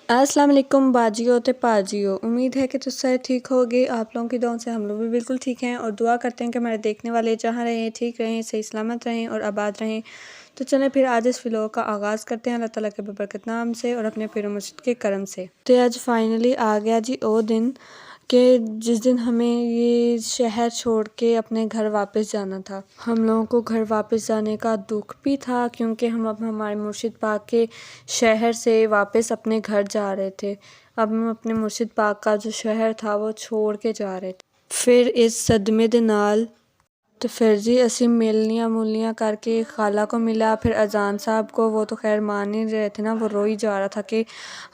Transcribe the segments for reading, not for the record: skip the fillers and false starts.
अस्सलाम वालेकुम बाजियो ते पाजियो। उम्मीद है कि तुम सारे ठीक होगे। आप लोगों की दुआओं से हम लोग भी बिल्कुल ठीक हैं और दुआ करते हैं कि हमारे देखने वाले जहाँ रहें ठीक रहें, सही सलामत रहें और आबाद रहें। तो चलें फिर आज इस व्लॉग का आगाज़ करते हैं अल्लाह ताला के बरकत नाम से और अपने पीर मुर्शिद के करम से। तो आज फाइनली आ गया जी वो दिन कि जिस दिन हमें ये शहर छोड़ के अपने घर वापस जाना था। हम लोगों को घर वापस जाने का दुख भी था क्योंकि हम अब हमारे मुर्शिद पाक के शहर से वापस अपने घर जा रहे थे। अब हम अपने मुर्शिद पाक का जो शहर था वो छोड़ के जा रहे थे। फिर इस सदमे दे नाल तो फिर जी असी मिलनियाँ मुलनियाँ करके खाला को मिला, फिर अजान साहब को। वो तो खैर मान नहीं रहे थे ना, वो रो ही जा रहा था कि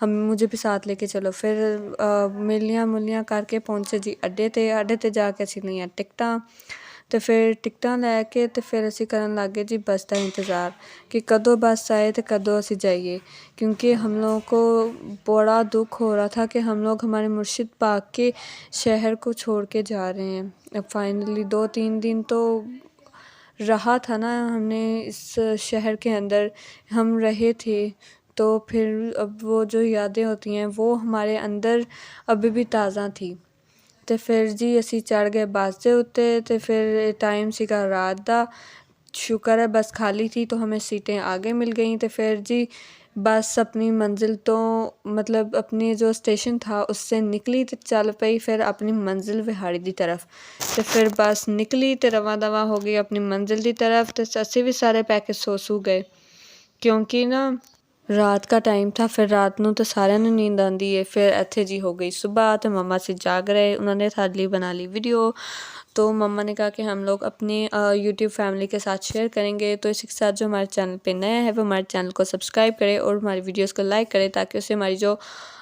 मुझे भी साथ लेके चलो। फिर मिलनियाँ मुलनियाँ करके पहुँचे जी अड्डे ते जाके असी लियां टिकटां तो फिर टिकटां लैके तो फिर असी करन लग गए जी बस का इंतज़ार कि कदों बस आए तो कदों असी जाइए, क्योंकि हम लोगों को बड़ा दुख हो रहा था कि हम लोग हमारे मुर्शिद पाक के शहर को छोड़ के जा रहे हैं। अब फाइनली 2-3 दिन तो रहा था ना हमने इस शहर के अंदर हम रहे थे, तो फिर अब वो जो यादें होती हैं वो हमारे अंदर अभी भी ताज़ा थी। तो फिर जी असी चढ़ गए बस के उत्ते तो फिर टाइम सीगा रात दा। शुक्र है बस खाली थी तो हमें सीटें आगे मिल गई। तो फिर जी बस अपनी मंजिल तो मतलब अपनी जो स्टेशन था उससे निकली तो चल पई फिर अपनी मंजिल विहाड़ी दी तरफ। तो फिर बस निकली तो रवा दवा हो गई अपनी मंजिल दी तरफ। तो असी भी सारे पैके सो गए क्योंकि ना रात का टाइम था। फिर रात नूं तो सारिਆਂ ਨੂੰ नींद आती है। फिर इत्थे जी हो गई सुबह तो मम्मा से जाग रहे, उन्होंने सारे लिए बना ली वीडियो। तो मम्मा ने कहा कि हम लोग अपने यूट्यूब फैमिली के साथ शेयर करेंगे। तो इसी के साथ जो हमारे चैनल पे नया है वो हमारे चैनल को सब्सक्राइब करे और हमारी वीडियोस को लाइक करे ताकि उससे हमारी जो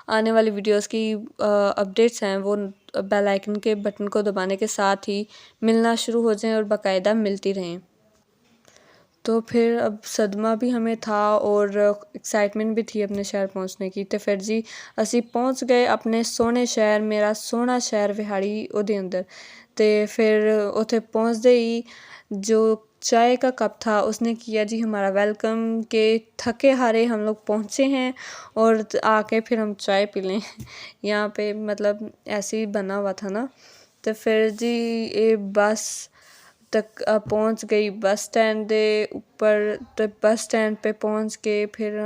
आने वाली वीडियोस की अपडेट्स हैं वो बेल आइकन के बटन को दबाने के साथ ही मिलना शुरू हो जाएं और बाकायदा मिलती रहें। तो फिर अब सदमा भी हमें था और एक्साइटमेंट भी थी अपने शहर पहुंचने की। तो फिर जी असी पहुंच गए अपने सोहने शहर, मेरा सोहना शहर विहाड़ी उहदे अंदर। तो फिर उथे पहुंचते ही जो चाय का कप था उसने किया जी हमारा वेलकम के थके हारे हम लोग पहुंचे हैं और आके फिर हम चाय पी लें यहाँ पे मतलब ऐसे ही बना हुआ था ना। तो फिर जी ये बस तक पहुंच गई बस स्टैंड दे ऊपर। तो बस स्टैंड पे पहुंच के फिर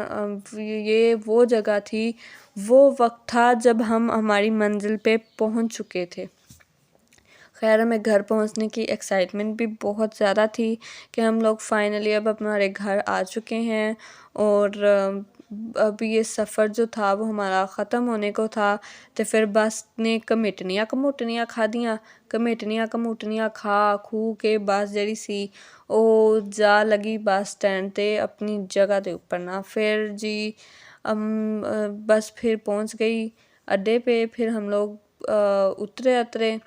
ये वो जगह थी, वो वक्त था जब हम हमारी मंजिल पे पहुंच चुके थे। खैर हमें घर पहुंचने की एक्साइटमेंट भी बहुत ज़्यादा थी कि हम लोग फाइनली अब हमारे घर आ चुके हैं और अब ये सफ़र जो था वो हमारा ख़त्म होने को था। तो फिर बस ने कमोटनियाँ खादियाँ, कमोटनियाँ खा खू के बस जड़ी सी ओ जा लगी बस स्टैंड ते अपनी जगह के ऊपर ना। फिर जी बस फिर पहुंच गई अड्डे पे। फिर हम लोग उतरे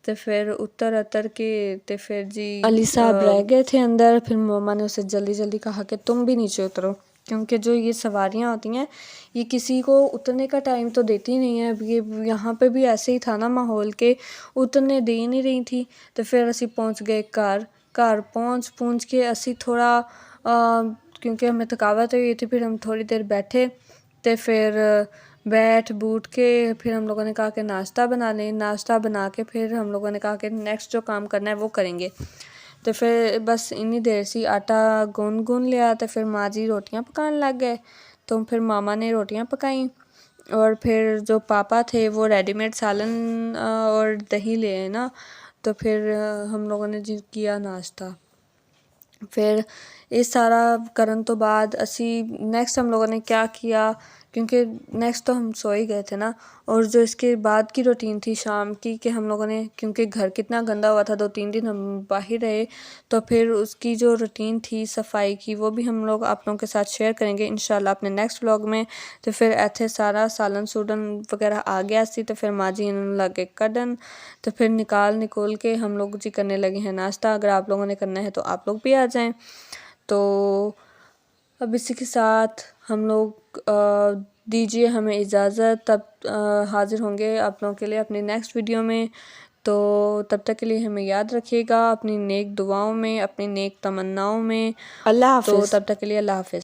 तो फिर उतर के तो फिर जी अली साहब रह गए थे अंदर। फिर मम्मा ने उसे जल्दी कहा कि तुम भी नीचे उतरो, क्योंकि जो ये सवारियाँ होती हैं ये किसी को उतरने का टाइम तो देती नहीं है। अब ये यहाँ पे भी ऐसे ही था ना माहौल के उतरने दे ही नहीं रही थी। तो फिर असी पहुँच गए घर पहुँच के असी थोड़ा क्योंकि हमें थकावट हुई थी फिर हम थोड़ी देर बैठे। तो फिर बैठ बूठ के फिर हम लोगों ने कहा कि नाश्ता बना लें। नाश्ता बना के फिर हम लोगों ने कहा कि नेक्स्ट जो काम करना है वो करेंगे। तो फिर बस इन्नी देर से आटा गून लिया। तो फिर माँ जी रोटियाँ पकाने लग गए। तो फिर मामा ने रोटियाँ पकाई और फिर जो पापा थे वो रेडीमेड सालन और दही ले आए ना। तो फिर हम लोगों ने जी किया नाश्ता। फिर ये सारा करन तो बाद असी नेक्स्ट हम लोगों ने क्या किया क्योंकि नेक्स्ट तो हम सो ही गए थे ना। और जो इसके बाद की रूटीन थी शाम की, कि हम लोगों ने, क्योंकि घर कितना गंदा हुआ था, 2-3 दिन हम बाहर रहे, तो फिर उसकी जो रूटीन थी सफाई की, वो भी हम लोग आप लोगों के साथ शेयर करेंगे इंशाल्लाह अपने नेक्स्ट व्लॉग में। तो फिर इतने सारा सालन सूडन वगैरह आ गया सी, तो फिर माँ जी इन्होंने लगे कड़न, तो फिर निकाल के हम लोग जी करने लगे हैं नाश्ता। अगर आप लोगों ने करना है तो आप लोग भी आ जाएं। तो अब इसी के साथ हम लोग दीजिए हमें इजाज़त। तब हाज़िर होंगे आप लोगों के लिए अपनी नेक्स्ट वीडियो में। तो तब तक के लिए हमें याद रखिएगा अपनी नेक दुआओं में, अपनी नेक तमन्नाओं में। अल्लाह तो हाफ़िज़। तब तक के लिए अल्लाह हाफ़िज़।